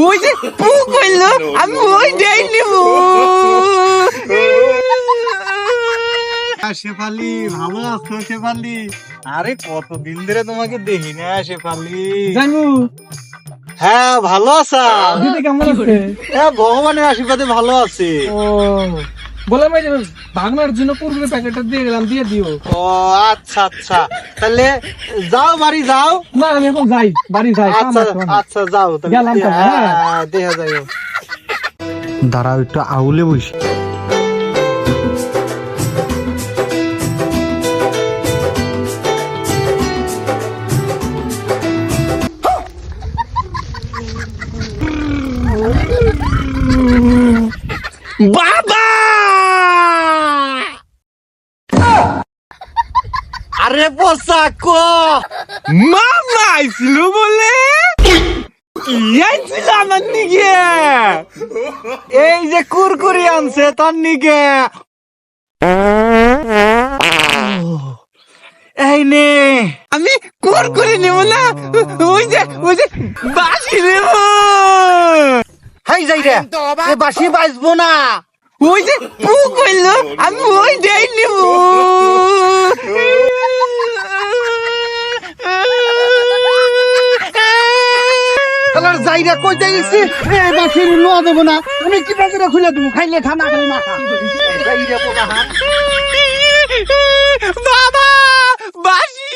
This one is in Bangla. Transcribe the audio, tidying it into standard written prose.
ওই যে পু কইলো আমি ওইটাই নিব। শেফালি ভালো আছো শেফালি? আরে কতদিন ধরে তোমাকে দেখি না শেফালি। জানু হ্যাঁ ভালো আছা? দিদি কেমন আছে? হ্যাঁ ভগবানের আশীর্বাদে ভালো আছে। ও বললাম এই যে ভাগনার জন্য কুরকুরে প্যাকেটটা দিয়ে গেলাম, দিয়ে দিও। ও আচ্ছা আচ্ছা, তাহলে যাও বাড়ি যাও। না আমি এখন যাই, বাড়ি যাই। আচ্ছা আচ্ছা যাও তাহলে। গেলাম তাহলে, হ্যাঁ। হ্যাঁ দেখা যাবে। দাঁড়াও একটু আউলে বসি। বাবা আরে পোশাকো মামা আইছিল বলে ইয়াইছিল আমার নিগে। এই যে কুরকুরি আনছে তার নিগে। এই নে আমি কুরকুরি নেব না, ওই যে বাসি নেব। হাই যাই রে এ বাসি বাজবো না। ওই যে পু কইলো আমি ওইটাই নিব। যাইরা কই যাইছি এ বাসির নোয়া দেব না, আমি কি বাজারে খুলে দেব, খাইলে খা না খাইলে না খা। যাইরা পোকা হা বাবা বাসি